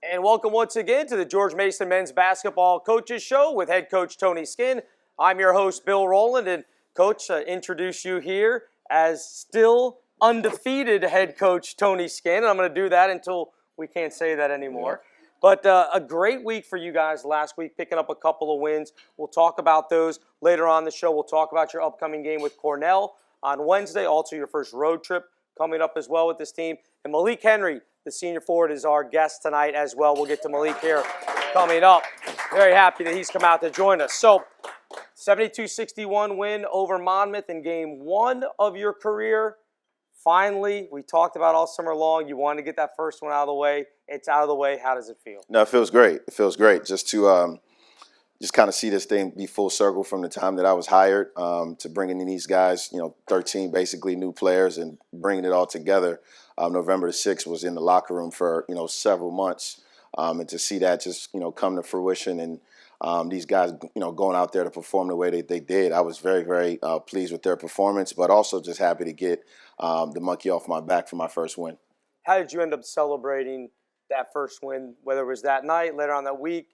And welcome once again to the George Mason Men's Basketball Coaches Show with head coach Tony Skinn. I'm your host, Bill Rowland, and Coach, introduce you here as still undefeated head coach Tony Skinn. And I'm going to do that until we can't say that anymore. Yeah. But a great week for you guys last week, picking up a couple of wins. We'll talk about those later on in the show. We'll talk about your upcoming game with Cornell on Wednesday, also your first road trip coming up as well with this team. And Malik Henry, the senior forward, is our guest tonight as well. We'll get to Malik here coming up. Very happy that he's come out to join us. So, 72-61 win over Monmouth in game one of your career. Finally, we talked about all summer long. You wanted to get that first one out of the way. It's out of the way. How does it feel? No, it feels great. It feels great just to just kind of see this thing be full circle from the time that I was hired to bringing in these guys, 13 basically new players and bringing it all together. November the 6th was in the locker room for, several months. And to see that just, come to fruition and these guys, going out there to perform the way they did, I was very, very pleased with their performance, but also just happy to get the monkey off my back for my first win. How did you end up celebrating that first win, whether it was that night, later on that week?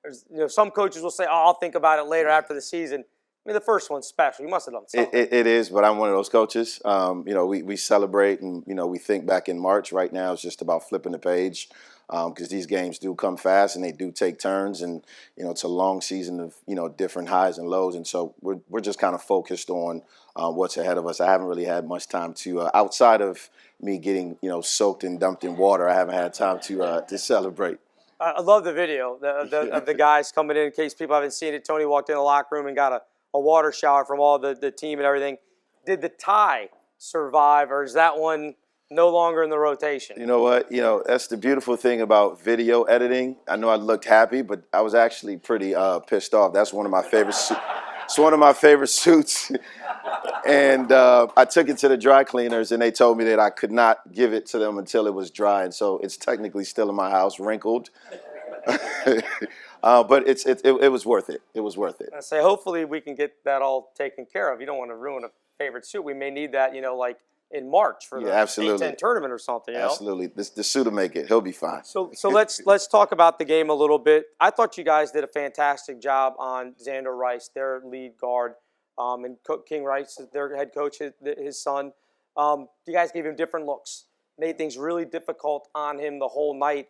There's, some coaches will say, I'll think about it later after the season. I mean, the first one's special. You must have done something. It is, but I'm one of those coaches. We celebrate and, we think back in March. Right now it's just about flipping the page because these games do come fast and they do take turns. And, it's a long season of, different highs and lows. And so we're just kind of focused on what's ahead of us. I haven't really had much time to, outside of me getting, soaked and dumped in water, I haven't had time to celebrate. I love the video of the guys coming in case people haven't seen it. Tony walked in the locker room and got a water shower from all the team and everything. Did the tie survive, or is that one no longer in the rotation? You know what? That's the beautiful thing about video editing. I know I looked happy, but I was actually pretty pissed off. That's one of my favorite it's one of my favorite suits. And I took it to the dry cleaners, and they told me that I could not give it to them until it was dry. And so it's technically still in my house, wrinkled. But it was worth it. It was worth it. I say, hopefully we can get that all taken care of. You don't want to ruin a favorite suit. We may need that, like in March for the Big Ten tournament or something. Absolutely. The suit will make it. He'll be fine. So let's talk about the game a little bit. I thought you guys did a fantastic job on Xander Rice, their lead guard, and King Rice, their head coach, his son. You guys gave him different looks, made things really difficult on him the whole night.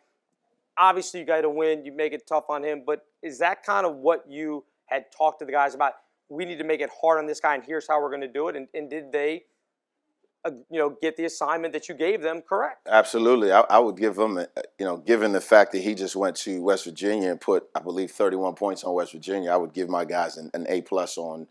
Obviously, you got to win. You make it tough on him. But is that kind of what you had talked to the guys about? We need to make it hard on this guy, and here's how we're going to do it. And did they, get the assignment that you gave them correct? Absolutely. I would give them, given the fact that he just went to West Virginia and put, I believe, 31 points on West Virginia, I would give my guys an A+ on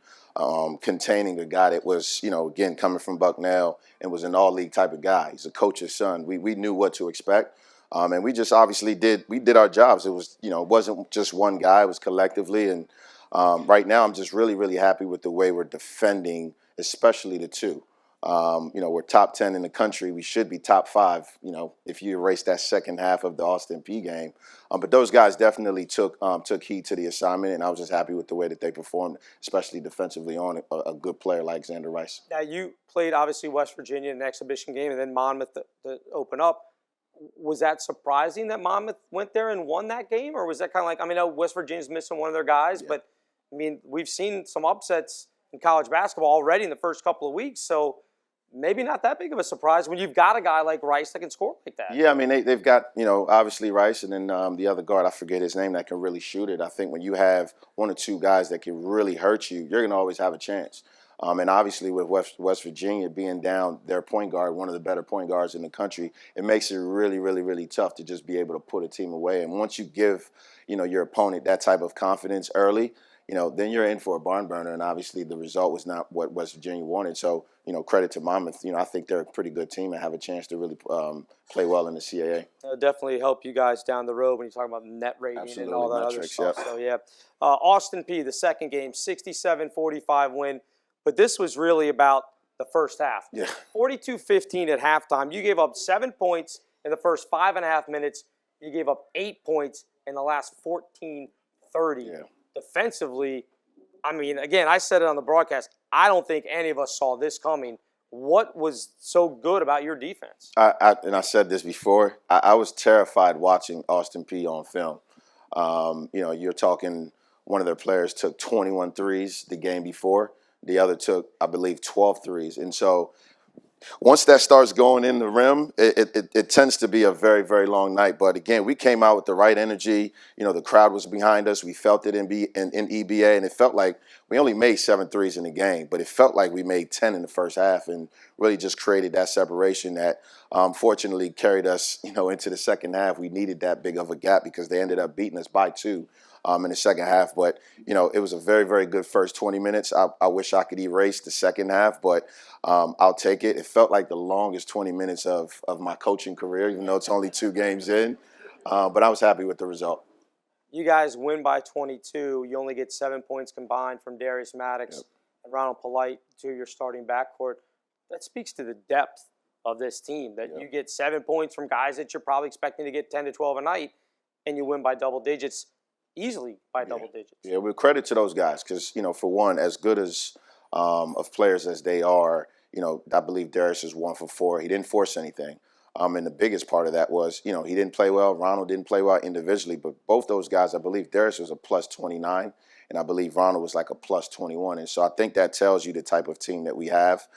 containing a guy that was, again, coming from Bucknell and was an all-league type of guy. He's a coach's son. We knew what to expect. And we just obviously did our jobs. It was, it wasn't just one guy. It was collectively. And right now I'm just really, really happy with the way we're defending, especially the two. We're top 10 in the country. We should be top 5, if you erase that second half of the Austin P game. But those guys definitely took heed to the assignment, and I was just happy with the way that they performed, especially defensively on a good player like Xander Rice. Now, you played, obviously, West Virginia in an exhibition game and then Monmouth to open up. Was that surprising that Monmouth went there and won that game? Or was that kind of like, I know West Virginia's missing one of their guys, but, we've seen some upsets in college basketball already in the first couple of weeks, so maybe not that big of a surprise when you've got a guy like Rice that can score like that. Yeah, they've got, obviously Rice and then the other guard, I forget his name, that can really shoot it. I think when you have one or two guys that can really hurt you, you're going to always have a chance. And obviously with West Virginia being down their point guard, one of the better point guards in the country, it makes it really, really, really tough to just be able to put a team away. And once you give, your opponent that type of confidence early, then you're in for a barn burner. And obviously the result was not what West Virginia wanted. So, credit to Monmouth. I think they're a pretty good team and have a chance to really play well in the CAA. It'll definitely help you guys down the road when you talk about net rating. Absolutely, and all that metrics, other stuff. Yep. So, yeah. Austin P, the second game, 67-45 win. But this was really about the first half. Yeah. 42-15 at halftime. You gave up 7 points in the first 5.5 minutes. You gave up 8 points in the last 14-30. Yeah. Defensively, again, I said it on the broadcast. I don't think any of us saw this coming What was so good about your defense? And I said this before. I was terrified watching Austin P on film. You're talking one of their players took 21 threes the game before. The other took, I believe, 12 threes. And so once that starts going in the rim, it tends to be a very, very long night. But again, we came out with the right energy. The crowd was behind us. We felt it in EBA, and it felt like we only made 7 threes in the game, but it felt like we made 10 in the first half and really just created that separation that fortunately carried us, into the second half. We needed that big of a gap because they ended up beating us by 2. In the second half. But, it was a very, very good first 20 minutes. I wish I could erase the second half, but I'll take it. It felt like the longest 20 minutes of my coaching career, even though it's only 2 games in. But I was happy with the result. You guys win by 22. You only get 7 points combined from Darius Maddox and Ronald Polite to your starting backcourt. That speaks to the depth of this team, that you get 7 points from guys that you're probably expecting to get 10 to 12 a night, and you win by double digits. Easily by double digits. Yeah, with credit to those guys because, for one, as good as of players as they are, I believe Darius is 1 for 4. He didn't force anything. And the biggest part of that was, he didn't play well. Ronald didn't play well individually, but both those guys, I believe Darius was a plus 29, and I believe Ronald was like a plus 21. And so I think that tells you the type of team that we have,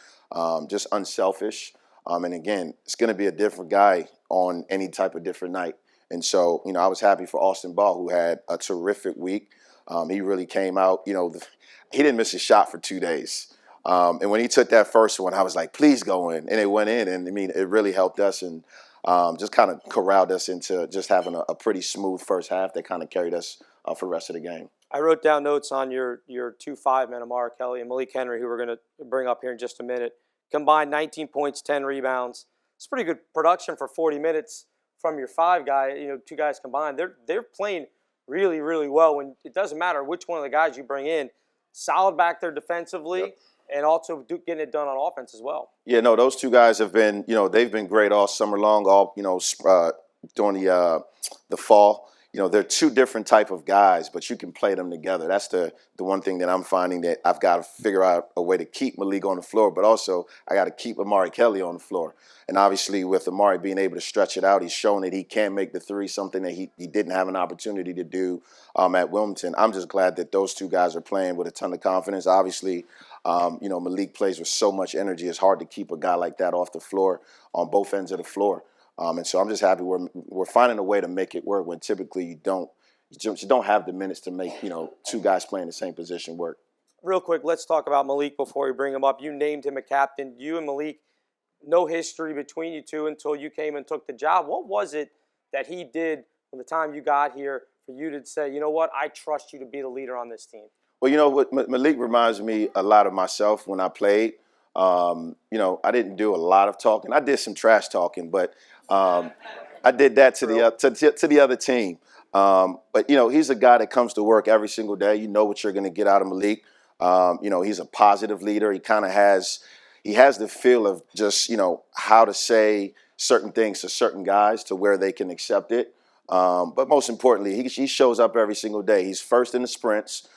just unselfish. And again, it's going to be a different guy on any type of different night. And so, I was happy for Austin Ball, who had a terrific week. He really came out, he didn't miss a shot for 2 days. And when he took that first one, I was like, please go in. And it went in. And, it really helped us and just kind of corralled us into just having a pretty smooth first half that kind of carried us for the rest of the game. I wrote down notes on your 2-5 men, Amari Kelly and Malik Henry, who we're going to bring up here in just a minute. Combined 19 points, 10 rebounds. It's pretty good production for 40 minutes. From your 5 guy, 2 guys combined, they're playing really, really well. When it doesn't matter which one of the guys you bring in, solid back there defensively, and also getting it done on offense as well. Yeah, no, those 2 guys have been, they've been great all summer long, all during the fall. They're 2 different type of guys, but you can play them together. That's the one thing that I'm finding that I've got to figure out a way to keep Malik on the floor, but also I got to keep Amari Kelly on the floor. And obviously with Amari being able to stretch it out, he's shown that he can make the 3, something that he didn't have an opportunity to do at Wilmington. I'm just glad that those 2 guys are playing with a ton of confidence. Obviously, Malik plays with so much energy. It's hard to keep a guy like that off the floor on both ends of the floor. And so I'm just happy we're finding a way to make it work when typically you don't have the minutes to make 2 guys playing the same position work. Real quick, let's talk about Malik before we bring him up. You named him a captain. You and Malik, no history between you 2 until you came and took the job. What was it that he did from the time you got here for you to say, you know what, I trust you to be the leader on this team? Well, what Malik reminds me a lot of myself when I played. I didn't do a lot of talking. I did some trash talking, but I did that to the other team. But he's a guy that comes to work every single day. You know what you're going to get out of Malik. He's a positive leader. He kind of has the feel of just how to say certain things to certain guys to where they can accept it. But most importantly, he shows up every single day. He's first in the sprints.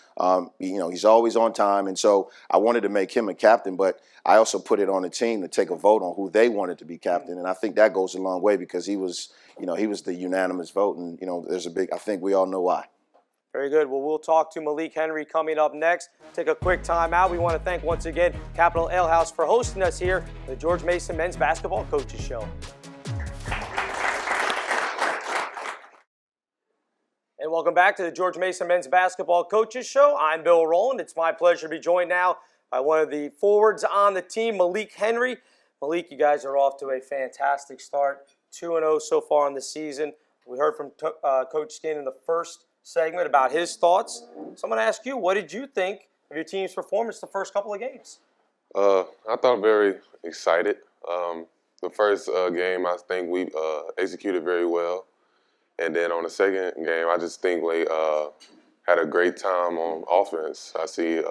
He's always on time. And so I wanted to make him a captain, but I also put it on the team to take a vote on who they wanted to be captain. And I think that goes a long way because he was the unanimous vote. And, I think we all know why. Very good. Well, we'll talk to Malik Henry coming up next. Take a quick time out. We want to thank once again Capital Ale House for hosting us here, the George Mason Men's Basketball Coaches Show. And welcome back to the George Mason Men's Basketball Coaches Show. I'm Bill Rowland. It's my pleasure to be joined now by one of the forwards on the team, Malik Henry. Malik, you guys are off to a fantastic start, 2-0 so far in the season. We heard from Coach Skinn in the first segment about his thoughts. So I'm going to ask you, what did you think of your team's performance the first couple of games? I thought very excited. The first game, I think we executed very well. And then on the second game, I just think we had a great time on offense. I see,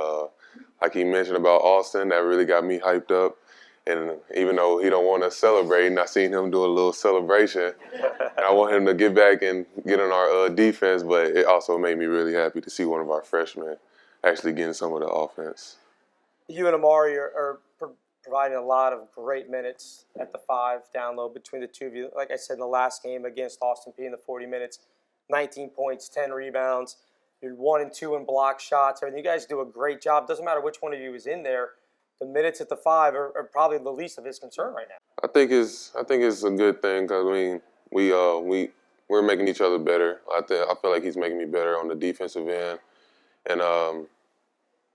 like he mentioned about Austin, that really got me hyped up. And even though he don't want to celebrate, and I seen him do a little celebration, and I want him to get back and get on our defense, but it also made me really happy to see one of our freshmen actually getting some of the offense. You and Amari are providing a lot of great minutes at the 5 down low between the two of you. Like I said in the last game against Austin Peay in the 40 minutes, 19 points, 10 rebounds. You're 1 and 2 in block shots. Everything. You guys do a great job. Doesn't matter which one of you is in there. The minutes at the 5 are probably the least of his concern right now. I think it's a good thing because we're making each other better. I feel like he's making me better on the defensive end, and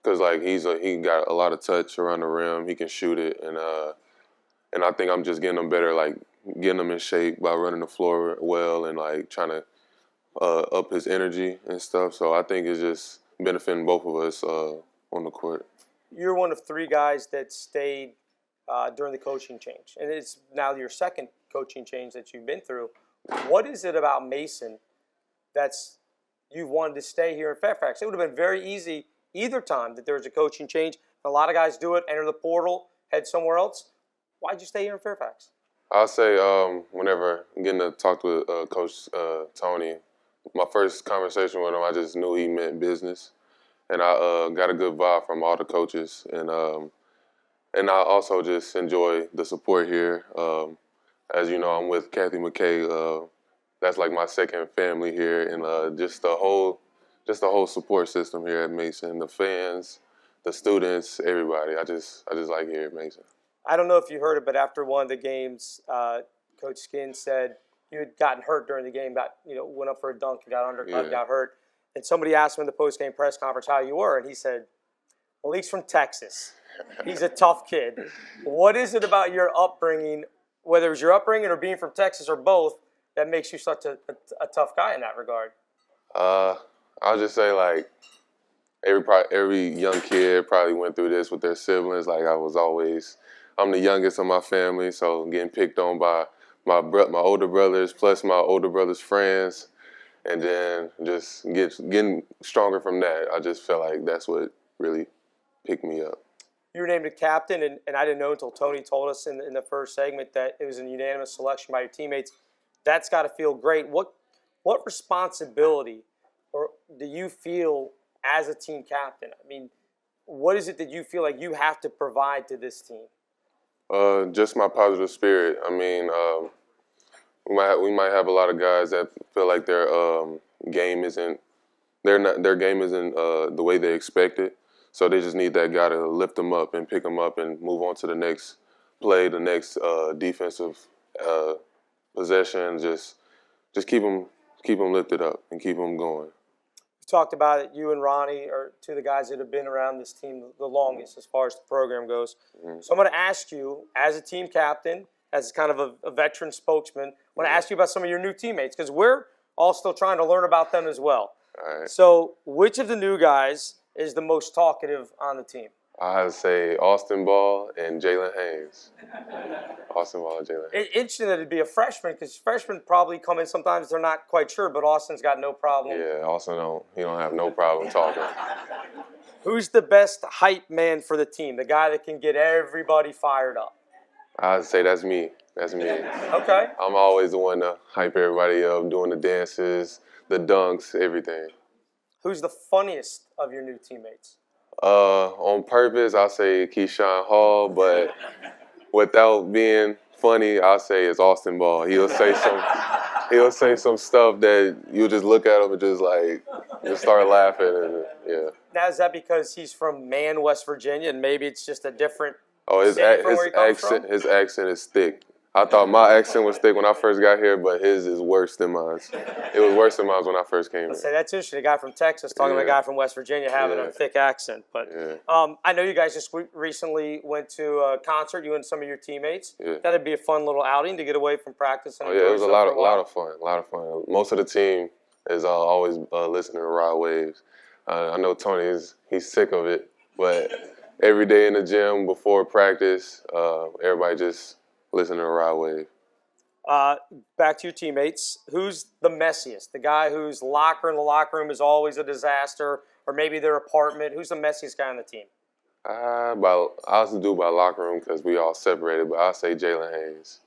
because like he got a lot of touch around the rim. He can shoot it, and I think I'm just getting him better, like getting him in shape by running the floor well and like trying to up his energy and stuff. So I think it's just benefiting both of us on the court. You're one of 3 guys that stayed during the coaching change, and it's now your second coaching change that you've been through. What is it about Mason that's you've wanted to stay here in Fairfax? It would have been very easy either time that there was a coaching change. A lot of guys do it, enter the portal, head somewhere else. Why'd you stay here in Fairfax? I'll say whenever getting to talk with Coach Tony, my first conversation with him, I just knew he meant business, and I got a good vibe from all the coaches, and I also just enjoy the support here. As you know, I'm with Kathy McKay. That's like my second family here, and just the whole support system here at Mason. The fans, the students, everybody. I just like here at Mason. I don't know if you heard it, but after one of the games, Coach Skinn said you had gotten hurt during the game. Went up for a dunk, got undercut, got hurt, and somebody asked him in the post-game press conference how you were, and he said, "Well, he's from Texas. He's a tough kid." What is it about your upbringing, whether it was your upbringing or being from Texas or both, that makes you such a tough guy in that regard? I'll just say like every young kid probably went through this with their siblings. Like I'm the youngest of my family, so getting picked on by my older brothers plus my older brothers' friends, and then just getting stronger from that. I just felt like that's what really picked me up. You were named a captain, and I didn't know until Tony told us in the first segment that it was a unanimous selection by your teammates. That's got to feel great. What responsibility do you feel as a team captain? I mean, what is it that you feel like you have to provide to this team? Just my positive spirit. I mean, we might have a lot of guys that feel like their game isn't the way they expect it. So they just need that guy to lift them up and pick them up and move on to the next play, the next defensive possession. Just keep them lifted up and keep them going. You talked about it. You and Ronnie are two of the guys that have been around this team the longest as far as the program goes. Mm-hmm. So I'm going to ask you, as a team captain, as kind of a veteran spokesman, I want to ask you about some of your new teammates because we're all still trying to learn about them as well. All right. So which of the new guys is the most talkative on the team? I'd say Austin Ball and Jalen Haynes. Austin Ball and Jalen Haynes. Interesting that it'd be a freshman because freshmen probably come in sometimes they're not quite sure, but Austin's got no problem. Yeah, Austin don't have no problem talking. Who's the best hype man for the team? The guy that can get everybody fired up? I'd say that's me. That's me. Okay. I'm always the one to hype everybody up, doing the dances, the dunks, everything. Who's the funniest of your new teammates? On purpose, I'll say Keyshawn Hall, but without being funny, I'll say it's Austin Ball. He'll say some stuff that you'll just look at him and just start laughing, and yeah. Now, is that because he's from West Virginia, and maybe it's just a different? Oh, his accent is thick. I thought my accent was thick when I first got here, but his is worse than mine. It was worse than mine when I first came here. Say that's interesting. A guy from Texas talking to a guy from West Virginia having a thick accent. But I know you guys just recently went to a concert. You and some of your teammates. Yeah. That'd be a fun little outing to get away from practice. And it was a lot of fun. Most of the team is always listening to Rod Waves. I know Tony he's sick of it, but every day in the gym before practice, everybody just listening to Rod Wave. Back to your teammates. Who's the messiest? The guy whose locker in the locker room is always a disaster, or maybe their apartment. Who's the messiest guy on the team? I also do by locker room because we all separated, but I'll say Jalen Haynes.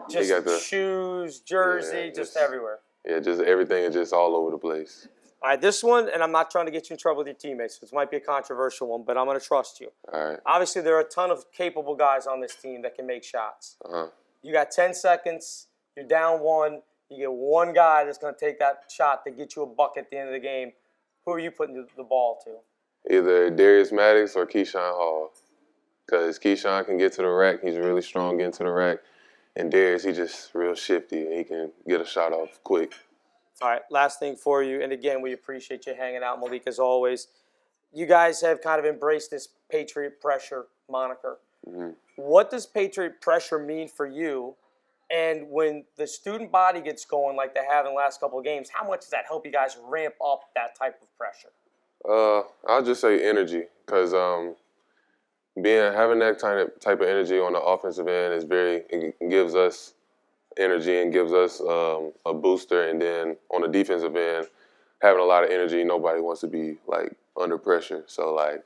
Just shoes, jersey, just everywhere. Yeah, just everything is just all over the place. All right, this one, and I'm not trying to get you in trouble with your teammates. This might be a controversial one, but I'm going to trust you. All right. Obviously, there are a ton of capable guys on this team that can make shots. Uh-huh. You got 10 seconds. You're down one. You get one guy that's going to take that shot to get you a bucket at the end of the game. Who are you putting the ball to? Either Darius Maddox or Keyshawn Hall. Because Keyshawn can get to the rack. He's really strong getting to the rack. And Darius, he's just real shifty, and he can get a shot off quick. All right, last thing for you, and again, we appreciate you hanging out, Malik, as always. You guys have kind of embraced this Patriot pressure moniker. Mm-hmm. What does Patriot pressure mean for you? And when the student body gets going like they have in the last couple of games, how much does that help you guys ramp up that type of pressure? I'll just say energy, because having that type of energy on the offensive end it gives us energy and gives us a booster, and then on the defensive end, having a lot of energy, nobody wants to be like under pressure. So like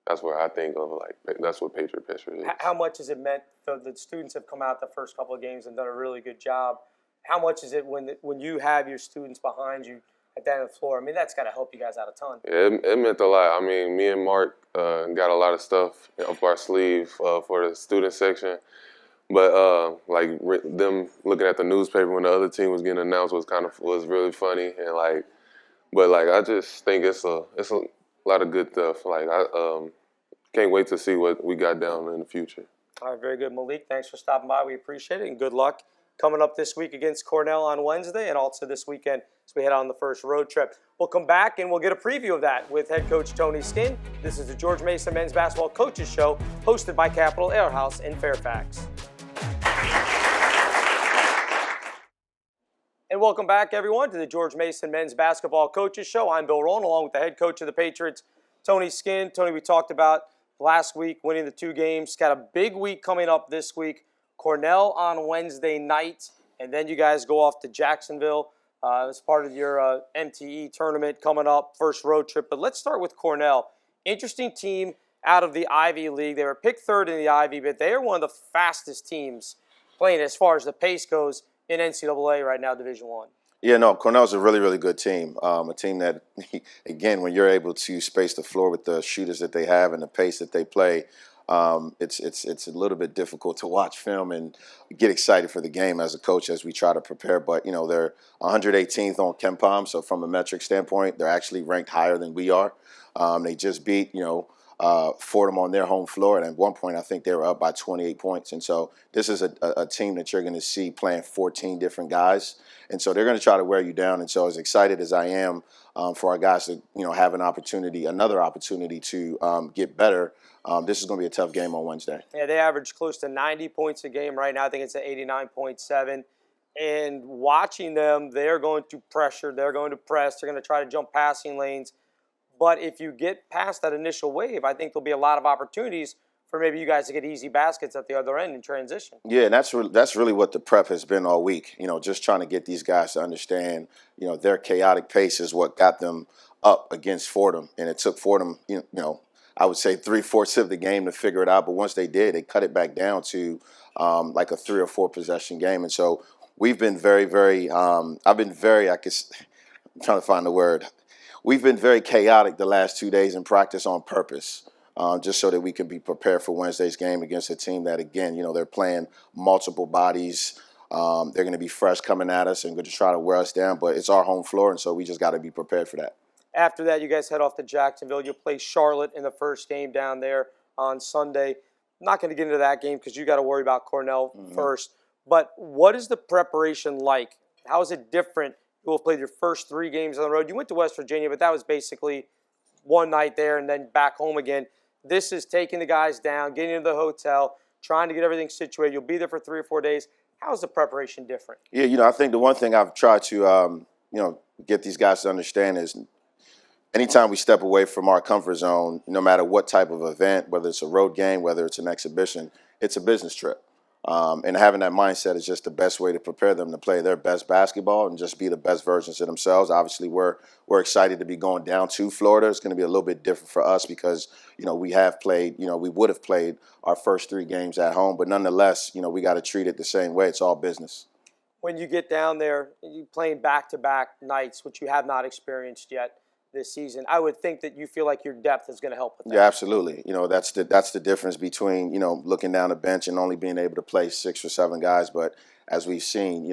that's where I think of that's what Patriot pressure is. How much has it meant? The students have come out the first couple of games and done a really good job. How much is it when you have your students behind you at the end of the floor? I mean, that's got to help you guys out a ton. Yeah, it meant a lot. I mean, me and Mark got a lot of stuff up our sleeve for the student section. But them looking at the newspaper when the other team was getting announced was really funny, and I just think it's a lot of good stuff. Like I can't wait to see what we got down in the future. All right, very good, Malik. Thanks for stopping by. We appreciate it, and good luck coming up this week against Cornell on Wednesday, and also this weekend as we head on the first road trip. We'll come back and we'll get a preview of that with head coach Tony Skinn. This is the George Mason Men's Basketball Coaches Show, hosted by Capital Ale House in Fairfax. And welcome back, everyone, to the George Mason Men's Basketball Coaches Show. I'm Bill Rowland, along with the head coach of the Patriots, Tony Skinn. Tony, we talked about last week winning the 2 games. Got a big week coming up this week. Cornell on Wednesday night, and then you guys go off to Jacksonville as part of your MTE tournament coming up, first road trip. But let's start with Cornell. Interesting team out of the Ivy League. They were picked 3rd in the Ivy, but they are one of the fastest teams playing as far as the pace goes in NCAA right now, Division I. Yeah, no, Cornell's a really, really good team. A team that, again, when you're able to space the floor with the shooters that they have and the pace that they play, it's a little bit difficult to watch film and get excited for the game as a coach as we try to prepare. But, they're 118th on KenPom, so from a metric standpoint, they're actually ranked higher than we are. They just beat, Fordham on their home floor, and at one point I think they were up by 28 points. And so this is a team that you're going to see playing 14 different guys, and so they're going to try to wear you down. And so as excited as I am for our guys to have another opportunity to get better, this is going to be a tough game on Wednesday. Yeah, they average close to 90 points a game right now. I think it's at 89.7. And watching them, they're going to pressure, they're going to press, they're going to try to jump passing lanes. But if you get past that initial wave, I think there'll be a lot of opportunities for maybe you guys to get easy baskets at the other end in transition. Yeah, and that's really what the prep has been all week. Just trying to get these guys to understand, their chaotic pace is what got them up against Fordham. And it took Fordham, I would say 3/4 of the game to figure it out. But once they did, they cut it back down to like a 3 or 4 possession game. And so we've been very, very, I'm trying to find the word. We've been very chaotic the last 2 days in practice on purpose, just so that we can be prepared for Wednesday's game against a team that, again, they're playing multiple bodies. They're going to be fresh coming at us and going to try to wear us down, but it's our home floor, and so we just got to be prepared for that. After that, you guys head off to Jacksonville. You'll play Charlotte in the first game down there on Sunday. I'm not going to get into that game because you got to worry about Cornell first. But what is the preparation like? How is it different? You will have played your first 3 games on the road. You went to West Virginia, but that was basically one night there and then back home again. This is taking the guys down, getting into the hotel, trying to get everything situated. You'll be there for 3 or 4 days. How is the preparation different? Yeah, I think the one thing I've tried to, get these guys to understand is anytime we step away from our comfort zone, no matter what type of event, whether it's a road game, whether it's an exhibition, it's a business trip. And having that mindset is just the best way to prepare them to play their best basketball and just be the best versions of themselves. Obviously, we're excited to be going down to Florida. It's going to be a little bit different for us because, we have played, we would have played our first 3 games at home. But nonetheless, we got to treat it the same way. It's all business. When you get down there, you're playing back-to-back nights, which you have not experienced yet. this season. I would think that you feel like your depth is going to help with that. Yeah, absolutely. That's the difference between, looking down the bench and only being able to play 6 or 7 guys. But as we've seen,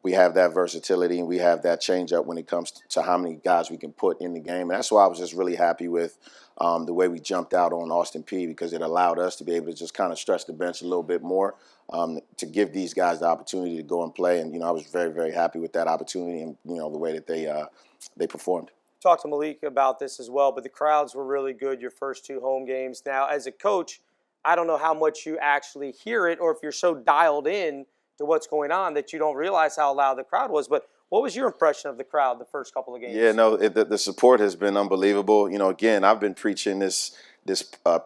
we have that versatility and we have that change up when it comes to how many guys we can put in the game. And that's why I was just really happy with the way we jumped out on Austin Peay, because it allowed us to be able to just kind of stretch the bench a little bit more, to give these guys the opportunity to go and play. And, I was very, very happy with that opportunity and, the way that they performed. Talked to Malik about this as well, but the crowds were really good your first 2 home games. Now, as a coach, I don't know how much you actually hear it or if you're so dialed in to what's going on that you don't realize how loud the crowd was. But what was your impression of the crowd the first couple of games? Yeah, no, the support has been unbelievable. Again, I've been preaching this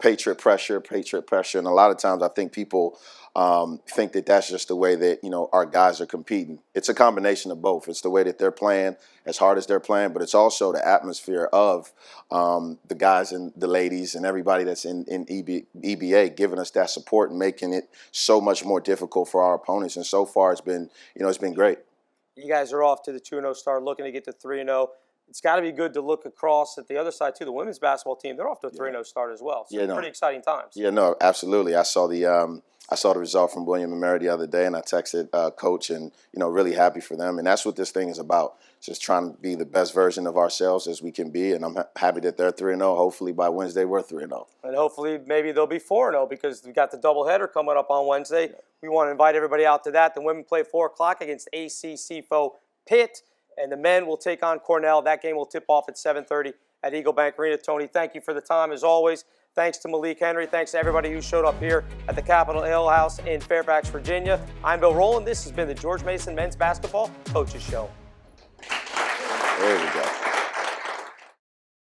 patriot pressure, and a lot of times I think people think that that's just the way that our guys are competing. It's a combination of both. It's the way that they're playing, as hard as they're playing, but it's also the atmosphere of the guys and the ladies and everybody that's in EBA giving us that support and making it so much more difficult for our opponents. And so far, it's been great. You guys are off to the 2-0 start, looking to get to 3-0. It's got to be good to look across at the other side, too. The women's basketball team, they're off to a 3-0 start as well. So pretty exciting times. Yeah, no, absolutely. I saw the result from William and Mary the other day, and I texted Coach, and, really happy for them. And that's what this thing is about, just trying to be the best version of ourselves as we can be. And I'm happy that they're 3-0. Hopefully by Wednesday we're 3-0. And hopefully maybe they'll be 4-0 because we've got the doubleheader coming up on Wednesday. Yeah. We want to invite everybody out to that. The women play 4 o'clock against ACC foe Pitt, and the men will take on Cornell. That game will tip off at 7:30 at Eagle Bank Arena. Tony, thank you for the time as always. Thanks to Malik Henry. Thanks to everybody who showed up here at the Capitol Ale House in Fairfax, Virginia. I'm Bill Rowland. This has been the George Mason Men's Basketball Coaches Show. There we go.